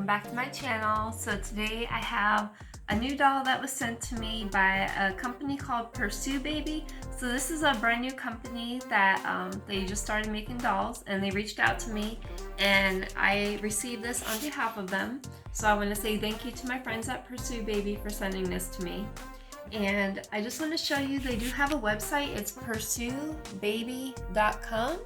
back to my channel. So today I have a new doll that was sent to me by a company called Pursue Baby. So this is a brand new company that they just started making dolls, and they reached out to me and I received this on behalf of them. So I want to say thank you to my friends at Pursue Baby for sending this to me. And I just want to show you, they do have a website. It's pursuebaby.com.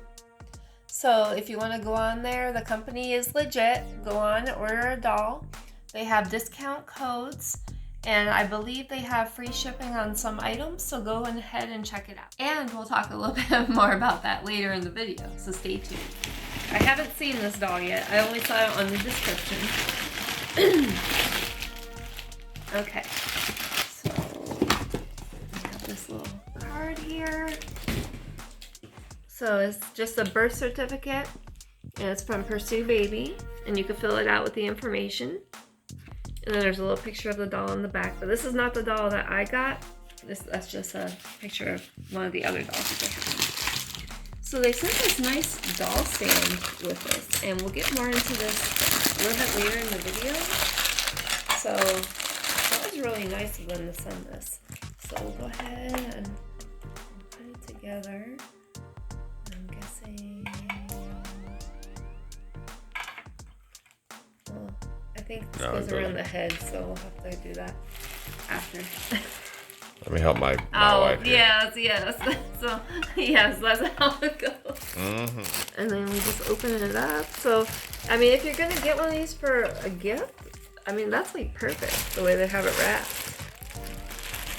So if you want to go on there, the company is legit. Go on, order a doll. They have discount codes, and I believe they have free shipping on some items, so go ahead and check it out. And we'll talk a little bit more about that later in the video, so stay tuned. I haven't seen this doll yet. I only saw it on the description. Okay, so we have this little card here. So it's just a birth certificate, and it's from Pursue Baby, and you can fill it out with the information. And then there's a little picture of the doll on the back, but this is not the doll that I got. That's just a picture of one of the other dolls they have. So they sent this nice doll stand with this, and we'll get more into this a little bit later in the video. So that was really nice of them to send this. So we'll go ahead and put it together. I'm guessing, well, I think this goes around the head, so we'll have to do that after. Let me help my wife here. Yes. So, yes, that's how it goes. Mm-hmm. And then we just open it up. So, I mean, if you're going to get one of these for a gift, I mean, that's like perfect, the way they have it wrapped.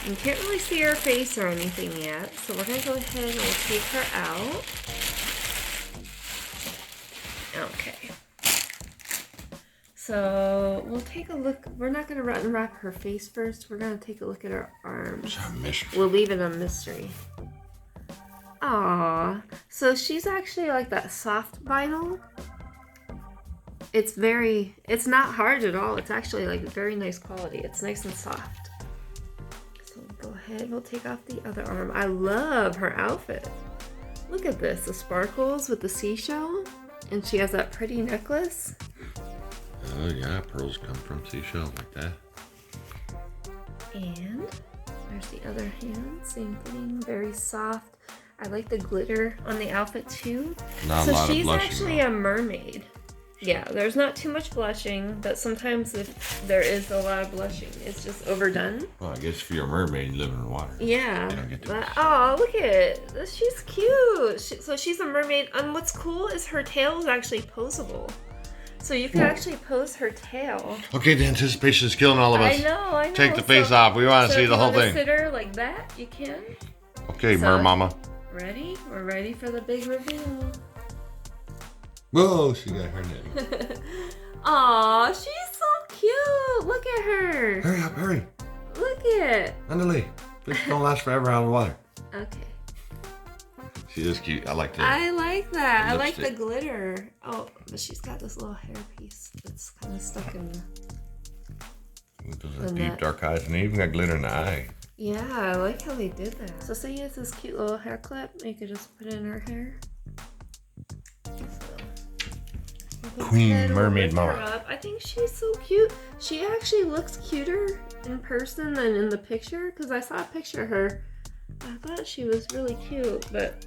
You can't really see her face or anything yet, so we're going to go ahead and we'll take her out. Okay. So we'll take a look. We're not going to unwrap her face first. We're going to take a look at her arms. It's a mystery. We'll leave it a mystery. Aww. So she's actually like that soft vinyl. It's not hard at all. It's actually like very nice quality. It's nice and soft. So we'll go ahead. We'll take off the other arm. I love her outfit. Look at this. The sparkles with the seashell. And she has that pretty necklace. Oh yeah, pearls come from seashells like that. And there's the other hand, same thing, very soft. I like the glitter on the outfit too. Not a lot of blushing. So she's actually a mermaid. Yeah, there's not too much blushing, but sometimes if there is a lot of blushing, it's just overdone. Well, I guess if you're a mermaid, you live in the water. Yeah. You don't get to oh, look at it. She's cute. So she's a mermaid, and what's cool is her tail is actually posable. So you can actually pose her tail. Okay, the anticipation is killing all of us. I know. Take the face off. We want to see the whole thing. Sit her like that, you can. Okay, Mer Mama. Ready? We're ready for the big reveal. Whoa, she got her name. Aw, she's so cute. Look at her. Hurry up, hurry. Look at. Underlay. This don't last forever out of the water. Okay. She is cute. I like that. I like that. I like the glitter. Oh, but she's got this little hair piece that's kind of stuck in Those are deep, dark eyes, and they even got glitter in the eye. Yeah, I like how they did that. So say it's this cute little hair clip. You could just put it in her hair. Queen Mermaid Mama. I think she's so cute. She actually looks cuter in person than in the picture, because I saw a picture of her. I thought she was really cute, but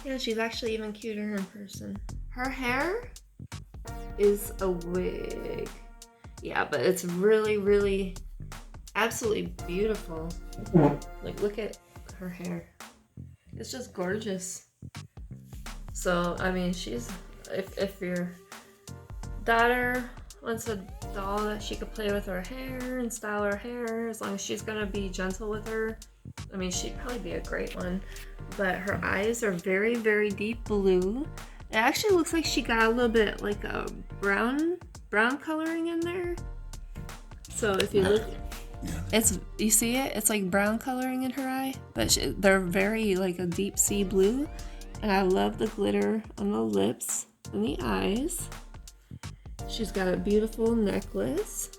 yeah, she's actually even cuter in person. Her hair is a wig. Yeah, but it's really, really, absolutely beautiful. Like, look at her hair. It's just gorgeous. So, I mean, she's, if your daughter wants a doll that she could play with her hair and style her hair, as long as she's gonna be gentle with her, I mean, she'd probably be a great one. But her eyes are very, very deep blue. It actually looks like she got a little bit like a brown coloring in there. So if you look, you see it? It's like brown coloring in her eye, but they're very like a deep sea blue. And I love the glitter on the lips and the eyes. She's got a beautiful necklace.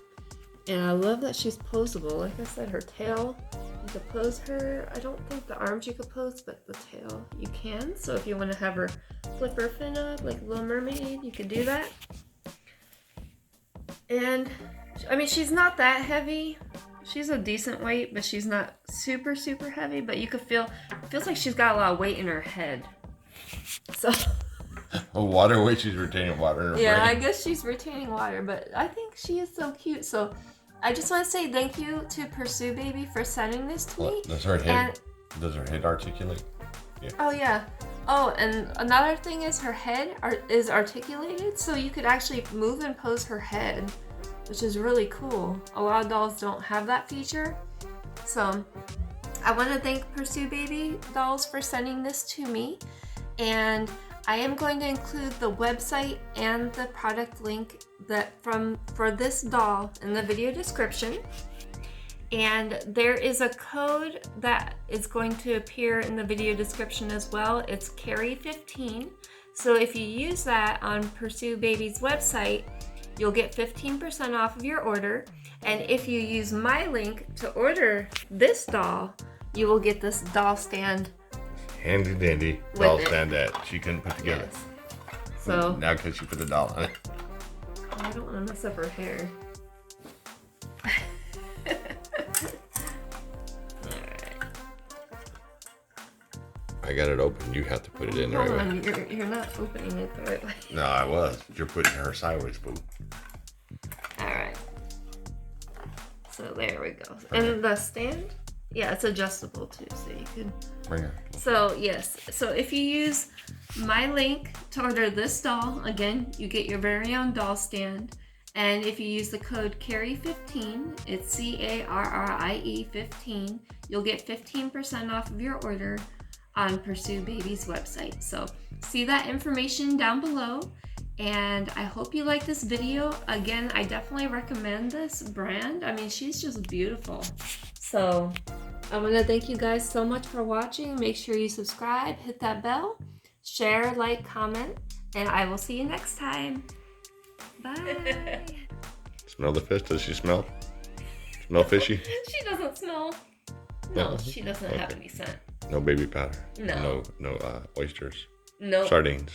And I love that she's posable. Like I said, her tail, you could pose her. I don't think the arms you could pose, but the tail you can. So if you want to have her flip her fin up like Little Mermaid, you could do that. And I mean, she's not that heavy. She's a decent weight, but she's not super, super heavy. But you could feel, it feels like she's got a lot of weight in her head. So. Water weight, she's retaining water in her Yeah, brain. I guess she's retaining water, but I think she is so cute. So I just want to say thank you to Pursue Baby for sending this to me. Does her head articulate? Yeah. Oh yeah. Oh, and another thing is her head is articulated, so you could actually move and pose her head, which is really cool. A lot of dolls don't have that feature. So I want to thank Pursue Baby Dolls for sending this to me, and I am going to include the website and the product link for this doll in the video description. And there is a code that is going to appear in the video description as well. It's Carrie15. So if you use that on Pursue Baby's website, you'll get 15% off of your order. And if you use my link to order this doll, you will get this doll stand. Handy dandy doll stand that she couldn't put together. Yes. So now because she put the doll on it. I don't want to mess up her hair. I got it open. You have to put it in the right way. You're not opening it the right way. No, I was. You're putting her sideways, boo. Alright. So there we go. And the stand? Yeah, it's adjustable too, so you can... Bring it. So, yes. So if you use my link to order this doll, again, you get your very own doll stand. And if you use the code CARRIE15, it's CARRIE 15, you'll get 15% off of your order on Pursue Baby's website. So see that information down below, and I hope you like this video. Again, I definitely recommend this brand. I mean, she's just beautiful. So I want to thank you guys so much for watching. Make sure you subscribe, hit that bell, share, like, comment, and I will see you next time. Bye. Smell the fish? Does she smell? Smell fishy? She doesn't smell. No, she doesn't have any scent. No baby powder. No. No oysters. No. Sardines.